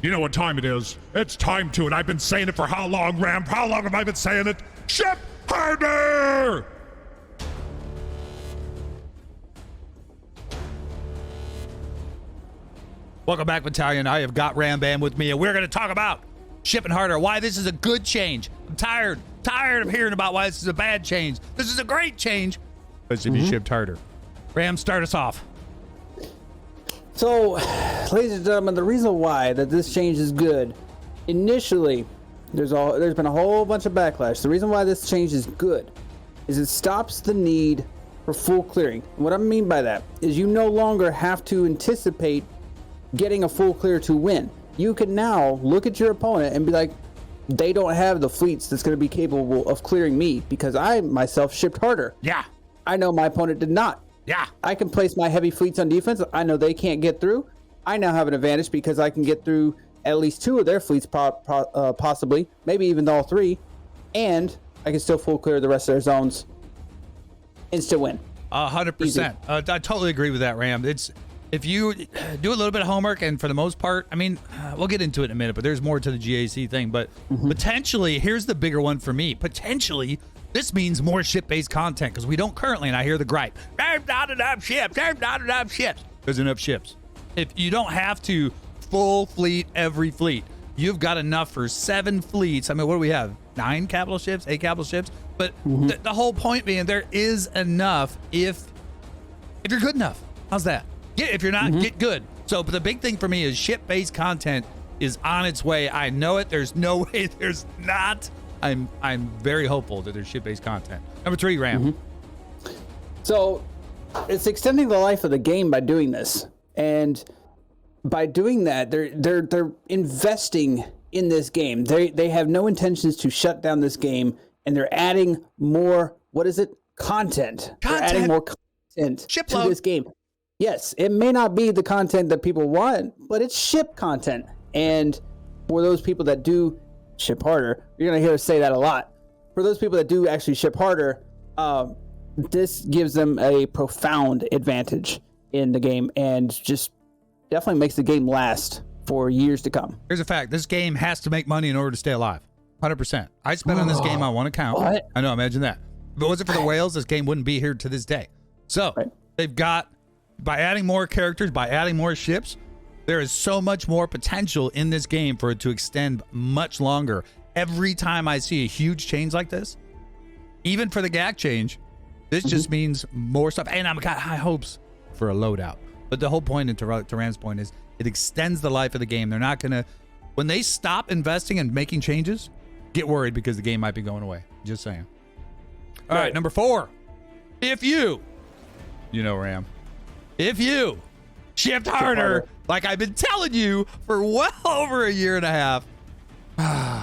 You know what time it is. It's time to, and I've been saying it for how long, Ram? How long have I been saying it? Ship harder! Welcome back, Battalion. I have got RamBam with me, and we're going to talk about shipping harder, why this is a good change. I'm tired of hearing about why this is a bad change. This is a great change. Let's be shipped harder. Ram, start us off. So, ladies and gentlemen, the reason why that this change is good, initially, there's been a whole bunch of backlash. The reason why this change is good is it stops the need for full clearing. And what I mean by that is you no longer have to anticipate getting a full clear to win. You can now look at your opponent and be like, they don't have the fleets that's going to be capable of clearing me because I myself shipped harder. Yeah. I know my opponent did not. Yeah. I can place my heavy fleets on defense. I know they can't get through. I now have an advantage because I can get through at least 2 of their fleets, possibly, maybe even all 3, and I can still full clear the rest of their zones and still win. 100%. I totally agree with that, Ram. It's if you do a little bit of homework, and for the most part, I mean, we'll get into it in a minute, but there's more to the GAC thing. But potentially, here's the bigger one for me. Potentially, this means more ship-based content because we don't currently, and I hear the gripe, there's not enough ships, there's not enough ships. There's enough ships. If you don't have to full fleet every fleet, you've got enough for 7 fleets. I mean, what do we have? 9 capital ships, 8 capital ships? But the whole point being there is enough if you're good enough. How's that? If you're not, get good. So, but the big thing for me is ship-based content is on its way. I know it. There's no way there's not. I'm very hopeful that there's ship-based content. Number 3, Ram. So, it's extending the life of the game by doing this, and by doing that, they're investing in this game. They have no intentions to shut down this game, and they're adding more. What is it? Content. They're adding more content to this game. Yes, it may not be the content that people want, but it's ship content. And for those people that do ship harder, you're going to hear us say that a lot. For those people that do actually ship harder, this gives them a profound advantage in the game and just definitely makes the game last for years to come. Here's a fact. This game has to make money in order to stay alive. 100%. I spent on this game on one account. What? I know, imagine that. If it wasn't for the whales, this game wouldn't be here to this day. So they've got, by adding more characters, by adding more ships, there is so much more potential in this game for it to extend much longer. Every time I see a huge change like this, even for the GAC change, this just means more stuff. And I've got high hopes for a loadout. But the whole point, and to Ram's point, is it extends the life of the game. They're not going to, when they stop investing and making changes, get worried because the game might be going away. Just saying. All right, number 4. If you know, Ram, if you shipped harder, like I've been telling you for well over a year and a half,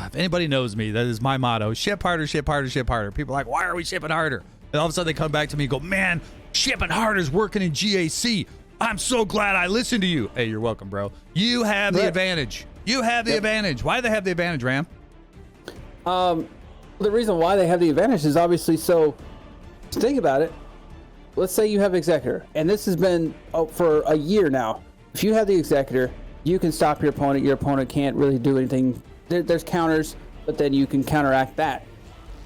if anybody knows me, that is my motto. Ship harder, ship harder, ship harder. People are like, why are we shipping harder? And all of a sudden they come back to me and go, man, shipping harder is working in GAC. I'm so glad I listened to you. Hey, you're welcome, bro. You have the advantage. You have the advantage. Why do they have the advantage, Ram? The reason why they have the advantage is obviously, so think about it. Let's say you have Executor, and this has been for a year now. If you have the Executor, you can stop your opponent. Your opponent can't really do anything. There's counters, but then you can counteract that.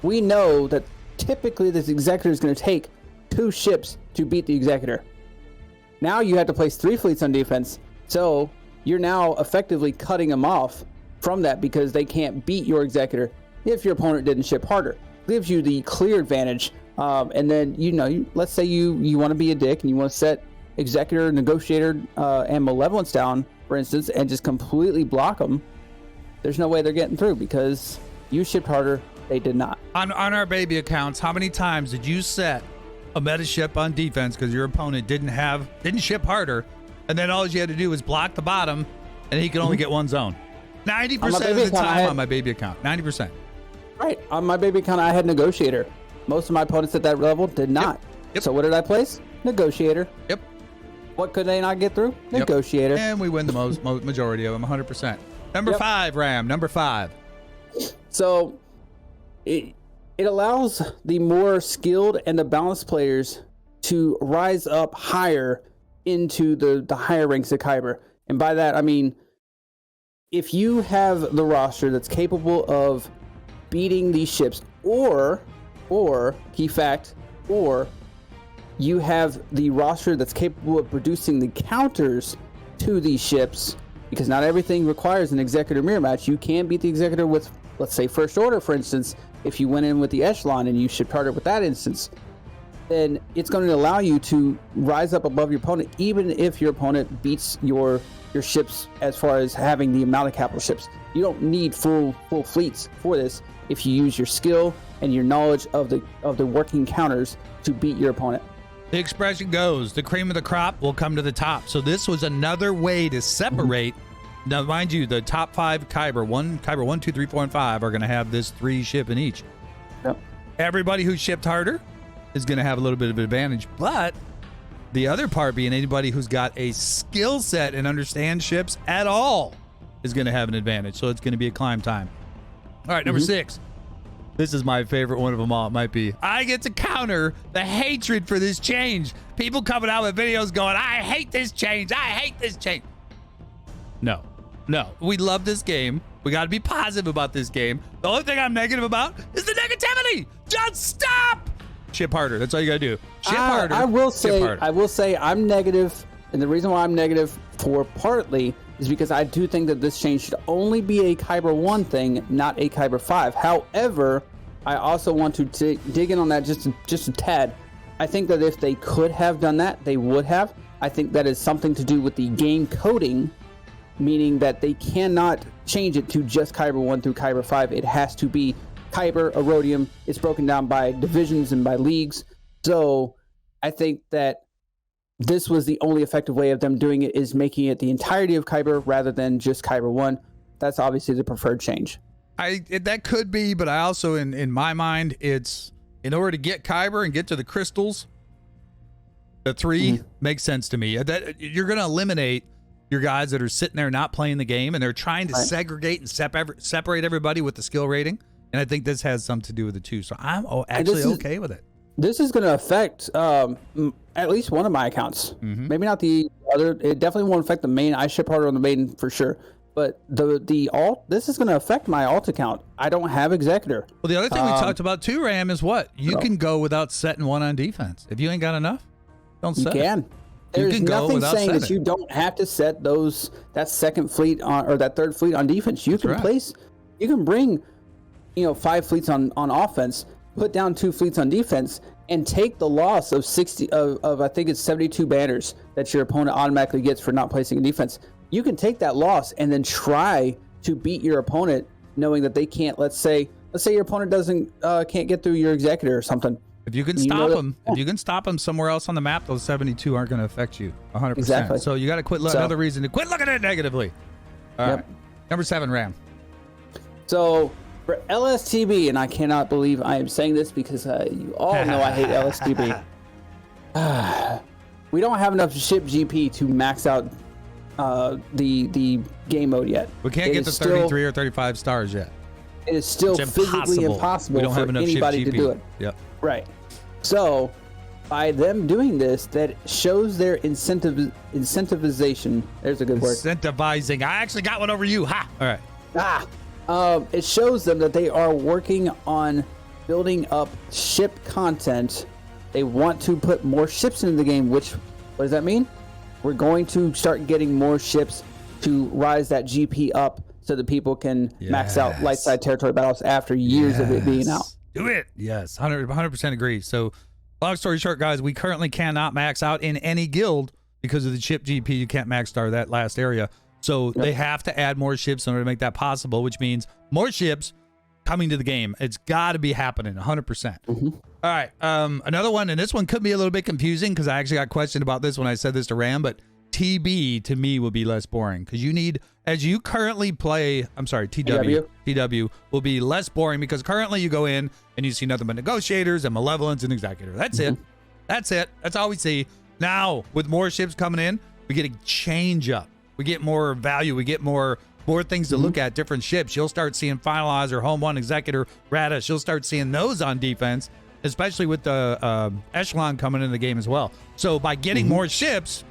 We know that typically this Executor is going to take 2 ships to beat the Executor. Now you have to place 3 fleets on defense, so you're now effectively cutting them off from that because they can't beat your Executor if your opponent didn't ship harder. Gives you the clear advantage. And then, let's say you want to be a dick and you want to set Executor, Negotiator, and Malevolence down, for instance, and just completely block them. There's no way they're getting through because you shipped harder, they did not. On our baby accounts, how many times did you set a meta ship on defense because your opponent didn't ship harder, and then all you had to do was block the bottom, and he could only get one zone? 90% of the time on my baby account. 90%. Right. On my baby account, I had Negotiator. Most of my opponents at that level did not. Yep. So what did I place? Negotiator. Yep. What could they not get through? Negotiator. And we win the majority of them, 100%. Number 5, Ram. Number 5. So it allows the more skilled and the balanced players to rise up higher into the higher ranks of Kyber. And by that, I mean, if you have the roster that's capable of beating these ships, or key fact, or you have the roster that's capable of producing the counters to these ships, because not everything requires an Executor mirror match. You can beat the Executor with, let's say, First Order, for instance. If you went in with the Echelon and you ship harder with that instance, then it's going to allow you to rise up above your opponent, even if your opponent beats your ships as far as having the amount of capital ships. You don't need full fleets for this if you use your skill and your knowledge of the working counters to beat your opponent. The expression goes, the cream of the crop will come to the top. So this was another way to separate. Now, mind you, the top 5 Kyber, Kyber 1, 2, 3, 4, and 5 are going to have this 3 ship in each. Yep. Everybody who shipped harder is going to have a little bit of an advantage. But the other part being anybody who's got a skill set and understands ships at all is going to have an advantage. So it's going to be a climb time. All right, number 6. This is my favorite one of them all. It might be. I get to counter the hatred for this change. People coming out with videos going, I hate this change. I hate this change. No. We love this game. We got to be positive about this game. The only thing I'm negative about is the negativity. Just stop. Ship harder. That's all you got to do. Ship harder. I will say I'm negative. And the reason why I'm negative for partly is because I do think that this change should only be a Kyber 1 thing, not a Kyber 5. However, I also want to dig in on that just a tad. I think that if they could have done that, they would have. I think that is something to do with the game coding, meaning that they cannot change it to just Kyber 1 through Kyber 5. It has to be Kyber, Erodium. It's broken down by divisions and by leagues. So I think that this was the only effective way of them doing it, is making it the entirety of Kyber rather than just Kyber 1. That's obviously the preferred change. That could be, but I also, in my mind, it's in order to get Kyber and get to the crystals, the 3 makes sense to me. That you're going to eliminate your guys that are sitting there not playing the game, and they're trying to segregate and separate everybody with the skill rating. And I think this has something to do with it too. So I'm actually okay with it. This is going to affect at least one of my accounts. Maybe not the other. It definitely won't affect the main. I ship harder on the main for sure. But the alt, this is going to affect my alt account. I don't have Executor. Well, the other thing we talked about too, Ram, is what? You can go without setting 1 on defense. If you ain't got enough, don't set You can. it. There's can go nothing saying that setting. you don't have to set that second fleet on, or that third fleet on defense. You can you can bring, 5 fleets on offense, put down 2 fleets on defense, and take the loss of 60 of I think it's 72 banners that your opponent automatically gets for not placing in defense. You can take that loss and then try to beat your opponent, knowing that they can't. Let's say your opponent can't get through your Executor or something. If you can stop them, if you can stop them somewhere else on the map, those 72 aren't going to affect you 100%. Exactly. So you got to quit. Another reason to quit looking at it negatively. All right. Number 7, Ram. So for LSTB, and I cannot believe I am saying this because you all know I hate LSTB. We don't have enough ship GP to max out the game mode yet. We can't get to 33 or 35 stars yet. It is still physically impossible we don't have for enough anybody ship to GP. do it. Yep. Right. So by them doing this, that shows their incentivization. There's a good word. Incentivizing. I actually got one over you. Ha! All right. It shows them that they are working on building up ship content. They want to put more ships into the game, which, what does that mean? We're going to start getting more ships to rise that GP up so that people can max out light side territory battles after years of it being out. Do it. Yes, 100% agree. So, long story short, guys, we currently cannot max out in any guild because of the ship GP. You can't max star that last area. So they have to add more ships in order to make that possible, which means more ships coming to the game. It's got to be happening 100%. All right. Another one, and this one could be a little bit confusing because I actually got questioned about this when I said this to Ram, but TB to me would be less boring because you need, as you currently play, I'm sorry, TW will be less boring because currently you go in and you see nothing but negotiators and malevolence and executor. That's it. That's it. That's all we see. Now, with more ships coming in, we get a change up. We get more value. We get more things to look at, different ships. You'll start seeing Finalizer, Home 1, Executor, Radish. You'll start seeing those on defense, especially with the Echelon coming in the game as well. So by getting more ships,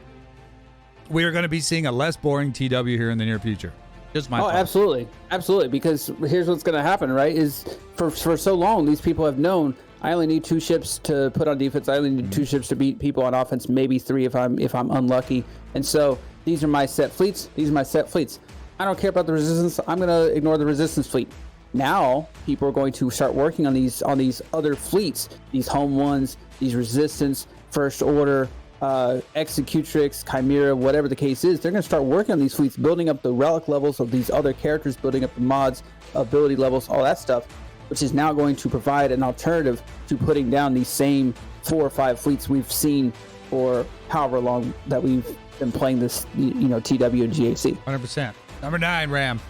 we are going to be seeing a less boring TW here in the near future. Just my Oh, thought. absolutely. Because here's what's going to happen, right? Is for so long these people have known I only need 2 ships to put on defense. I only need 2 ships to beat people on offense. Maybe 3 if I'm unlucky. And so these are my set fleets. I don't care about the resistance. I'm going to ignore the resistance fleet. Now people are going to start working on these other fleets, these home ones, these resistance, first order, executrix, chimera, whatever the case is. They're going to start working on these fleets, building up the relic levels of these other characters, building up the mods, ability levels, all that stuff, which is now going to provide an alternative to putting down these same 4 or 5 fleets we've seen for however long that we've been playing this, TW and GAC. 100%. Number 9, Ram.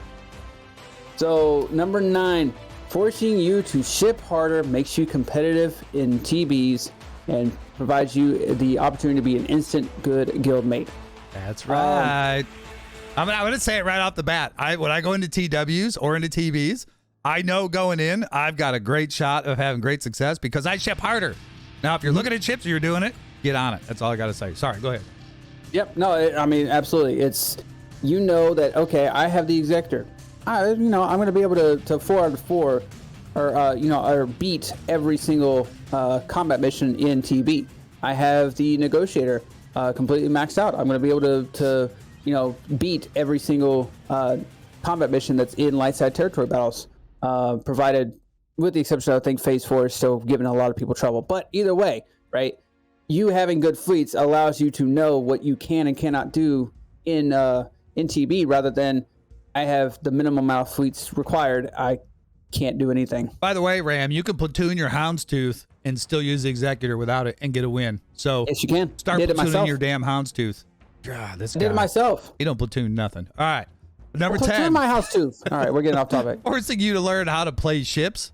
So number 9, forcing you to ship harder makes you competitive in TBs and provides you the opportunity to be an instant good guild mate. That's right. I'm going to say it right off the bat. When I go into TWs or into TBs, I know going in, I've got a great shot of having great success because I ship harder. Now, if you're looking at ships or you're doing it, get on it. That's all I got to say. Sorry, go ahead. Yep. No, I mean, absolutely. It's, that, okay, I have the Executor. I'm going to be able to 4 out of 4 or beat every single combat mission in TB. I have the Negotiator completely maxed out. I'm going to be able to beat every single combat mission that's in light side territory battles, provided with the exception of, I think, Phase 4 is still giving a lot of people trouble. But either way, right, you having good fleets allows you to know what you can and cannot do in TB, rather than I have the minimum amount of fleets required. I can't do anything. By the way, Ram, you can platoon your Houndstooth and still use the Executor without it and get a win. So yes, you can. Start platooning your damn Houndstooth. God, this guy. I did it myself. You don't platoon nothing. All right. Number 10. Platoon my Houndstooth. All right, we're getting off topic. Forcing you to learn how to play ships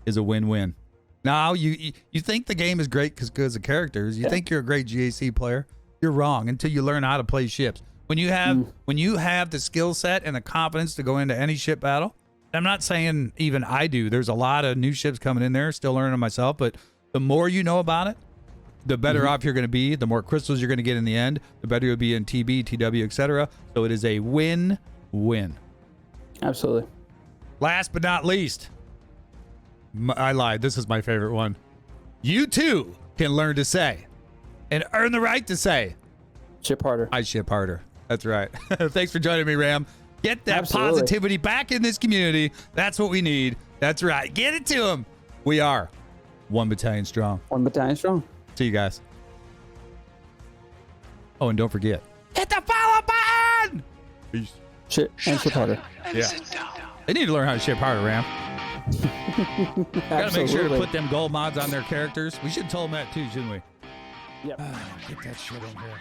is a win-win. Now, you think the game is great because of characters. You think you're a great GAC player. You're wrong until you learn how to play ships. When you have the skill set and the confidence to go into any ship battle, I'm not saying even I do. There's a lot of new ships coming in there, still learning myself, but the more you know about it, the better off you're going to be, the more crystals you're going to get in the end, the better you'll be in TB, TW, etc. So it is a win-win. Absolutely. Last but not least, I lied. This is my favorite one. You too can learn to say and earn the right to say, ship harder. I ship harder. That's right. Thanks for joining me, Ram. Get that Absolutely. positivity back in this community. That's what we need. That's right. Get it to them. We are 1 battalion strong. 1 battalion strong. See you guys. Oh, and don't forget, hit the follow button. Peace. Ship harder. Yeah. They need to learn how to ship harder, Ram. Gotta make sure to put them gold mods on their characters. We should have told them that too, shouldn't we? Yep. Get that shit in here.